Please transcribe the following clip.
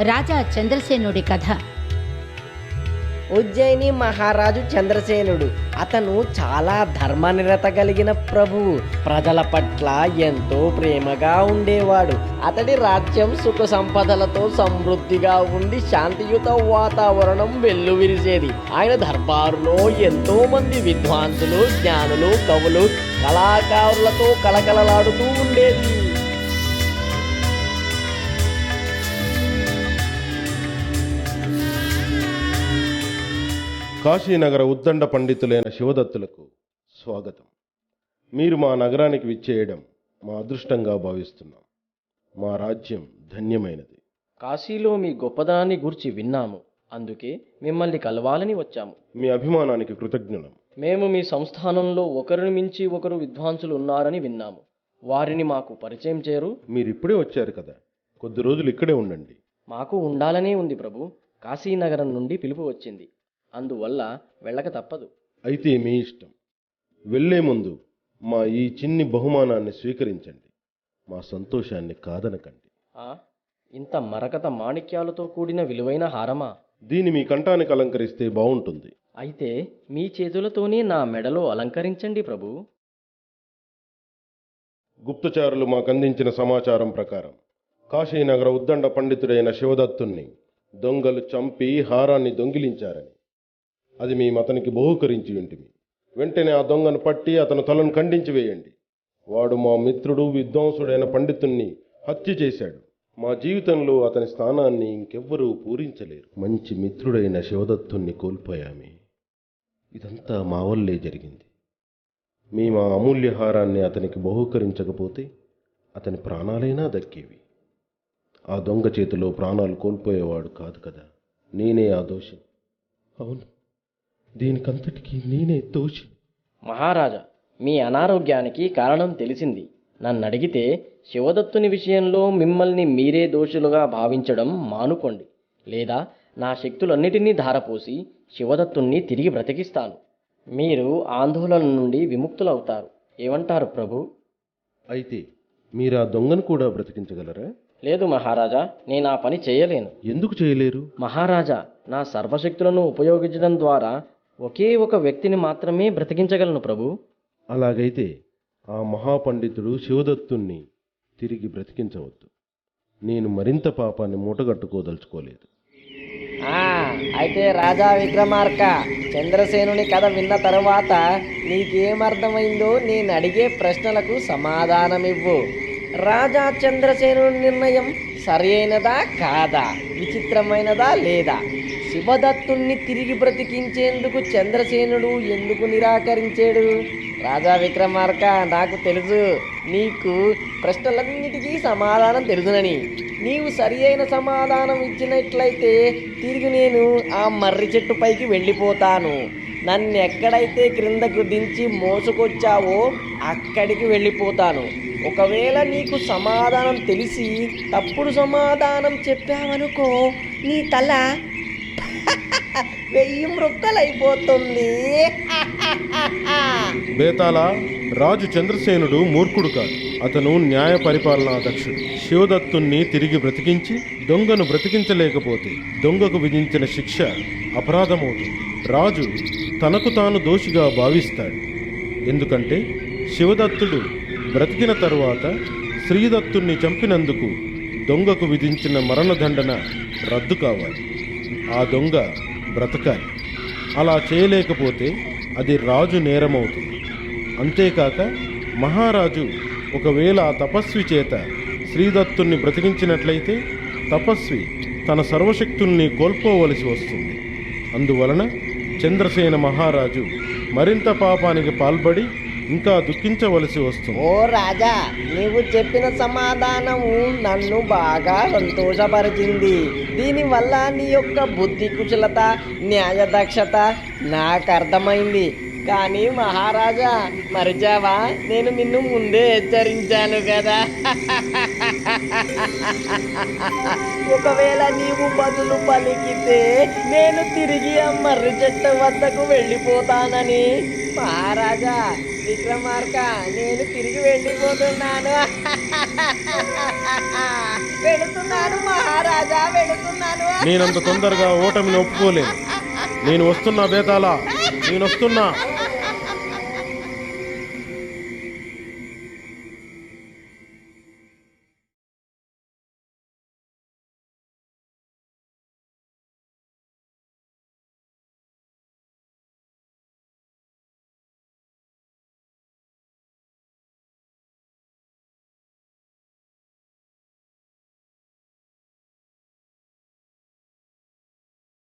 రాజా చంద్రసేనుడి కథ. ఉజ్జయిని మహారాజు చంద్రసేనుడు. అతను చాలా ధర్మనిరత కలిగిన ప్రభువు. ప్రజల పట్ల ఎంతో ప్రేమగా ఉండేవాడు. అతడి రాజ్యం సుఖ సంపదలతో సమృద్ధిగా ఉండి శాంతియుత వాతావరణం వెల్లువిరిసేది. ఆయన దర్బారులో ఎంతో మంది విద్వాంసులు, జ్ఞానులు, కవులు, కళాకారులతో కలకలలాడుతూ ఉండేది. కాశీనగర ఉద్దండ పండితులైన శివదత్తులకు స్వాగతం. మీరు మా నగరానికి విచ్చేయడం మా అదృష్టంగా భావిస్తున్నాం. మా రాజ్యం ధన్యమైనది. కాశీలో మీ గొప్పదనాన్ని గూర్చి విన్నాము. అందుకే మిమ్మల్ని కలవాలని వచ్చాము. మీ అభిమానానికి కృతజ్ఞులం. మేము మీ సంస్థానంలో ఒకరిని మించి ఒకరు విద్వాంసులు ఉన్నారని విన్నాము. వారిని మాకు పరిచయం చేయరు. మీరిప్పుడే వచ్చారు కదా, కొద్ది రోజులు ఇక్కడే ఉండండి. మాకు ఉండాలనే ఉంది ప్రభు. కాశీనగరం నుండి పిలుపు వచ్చింది. అందువల్ల వెళ్ళక తప్పదు. అయితే మీ ఇష్టం. వెళ్లే ముందు మా ఈ చిన్ని బహుమానాన్ని స్వీకరించండి. మా సంతోషాన్ని కాదనకండి. ఇంత మరకత మాణిక్యాలతో కూడిన విలువైన హారమా? దీన్ని మీ కంఠానికి అలంకరిస్తే బాగుంటుంది. అయితే మీ చేతులతోనే నా మెడలో అలంకరించండి ప్రభు. గుప్తచారులు మాకందించిన సమాచారం ప్రకారం కాశీనగర ఉద్దండ పండితుడైన శివదత్తుణ్ణి దొంగలు చంపి హారాన్ని దొంగిలించారని, అది మేము అతనికి బహూకరించి ఉంటిమి. వెంటనే ఆ దొంగను పట్టి అతను తలను ఖండించి వేయండి. వాడు మా మిత్రుడు, విద్వాంసుడైన పండితుణ్ణి హత్య చేశాడు. మా జీవితంలో అతని స్థానాన్ని ఇంకెవ్వరూ పూరించలేరు. మంచి మిత్రుడైన శివదత్తుణ్ణి కోల్పోయామే. ఇదంతా మా వల్లే జరిగింది. మేము ఆ అమూల్యహారాన్ని అతనికి బహూకరించకపోతే అతని ప్రాణాలైనా దక్కేవి. ఆ దొంగ చేతిలో ప్రాణాలు కోల్పోయేవాడు కాదు కదా. నేనే ఆ దోషి. అవును, దీనికంతటికీ నేనే దోషి. మహారాజా, మీ అనారోగ్యానికి కారణం తెలిసింది. నన్ను అడిగితే శివదత్తుని విషయంలో మిమ్మల్ని మీరే దోషులుగా భావించడం మానుకోండి. లేదా నా శక్తులన్నిటినీ ధారపోసి శివదత్తుణ్ణి తిరిగి బ్రతికిస్తాను. మీరు ఆందోళన నుండి విముక్తులవుతారు. ఏమంటారు ప్రభు? అయితే మీరు ఆ దొంగను కూడా బ్రతికించగలరా? లేదు మహారాజా, నేను ఆ పని చేయలేను. ఎందుకు చేయలేరు? మహారాజా, నా సర్వశక్తులను ఉపయోగించడం ద్వారా ఒకే ఒక వ్యక్తిని మాత్రమే బ్రతికించగలను ప్రభు. అలాగైతే ఆ మహాపండితుడు శివదత్తుణ్ణి తిరిగి బ్రతికించవద్దు. నేను మరింత పాపాన్ని మూటగట్టుకోదలుచుకోలేదు. అయితే రాజా విక్రమార్క, చంద్రసేనుని కథ విన్న తరువాత నీకేమర్థమైందో నేను అడిగే ప్రశ్నలకు సమాధానమివ్వు. రాజా చంద్రసేనుని నిర్ణయం సరైనదా కాదా? విచిత్రమైనదా లేదా? శివదత్తుణ్ణి తిరిగి బ్రతికించేందుకు చంద్రసేనుడు ఎందుకు నిరాకరించాడు? రాజా విక్రమార్క, నాకు తెలుసు నీకు ప్రశ్నలన్నిటికీ సమాధానం తెలుసునని. నీవు సరి అయిన సమాధానం ఇచ్చినట్లయితే తిరిగి నేను ఆ మర్రి చెట్టు పైకి వెళ్ళిపోతాను. నన్ను ఎక్కడైతే క్రిందకు దించి మోసుకొచ్చావో అక్కడికి వెళ్ళిపోతాను. ఒకవేళ నీకు సమాధానం తెలిసి తప్పుడు సమాధానం చెప్పావనుకో, నీ తల 1000 మృక్కలైపోతుంది. బేతాళ, రాజు చంద్రసేనుడు మూర్ఖుడు కాదు. అతను న్యాయ పరిపాలనా దక్షుడు. శివదత్తుణ్ణి తిరిగి బ్రతికించి దొంగను బ్రతికించలేకపోతే దొంగకు విధించిన శిక్ష అపరాధమవుతుంది. రాజు తనకు తాను దోషిగా భావిస్తాడు. ఎందుకంటే శివదత్తుడు బ్రతికిన తరువాత శ్రీదత్తుణ్ణి చంపినందుకు దొంగకు విధించిన మరణదండన రద్దు కావాలి. ఆ దొంగ బ్రతకాలి. అలా చేయలేకపోతే అది రాజు నేరమవుతుంది. అంతేకాక మహారాజు ఒకవేళ ఆ తపస్వి చేత శ్రీదత్తుణ్ణి బ్రతికించినట్లయితే తపస్వి తన సర్వశక్తుల్ని కోల్పోవలసి వస్తుంది. అందువలన చంద్రసేన మహారాజు మరింత పాపానికి పాల్పడి ఇంకా దుఃఖించవలసి వస్తుంది. ఓ రాజా, నీవు చెప్పిన సమాధానము నన్ను బాగా సంతోషపరిచింది. దీనివల్ల నీ యొక్క బుద్ధి కుశలత, న్యాయ దక్షత నాకు అర్థమైంది. కానీ మహారాజా, మరిచావా? నేను నిన్ను ముందే హెచ్చరించాను కదా. ఒకవేళ నీవు బదులు పలికితే నేను తిరిగి ఆ మర్రి చెట్టు వద్దకు వెళ్ళిపోతానని. మహారాజా విక్రమార్క, నేను తిరిగి వెళ్ళిపోతున్నాను. వెళుతున్నాను మహారాజా, వెళుతున్నాను. నేనంత తొందరగా ఓటమిని ఒప్పుకోలేను. నేను వస్తున్నా బేతాళ, నేను వస్తున్నా.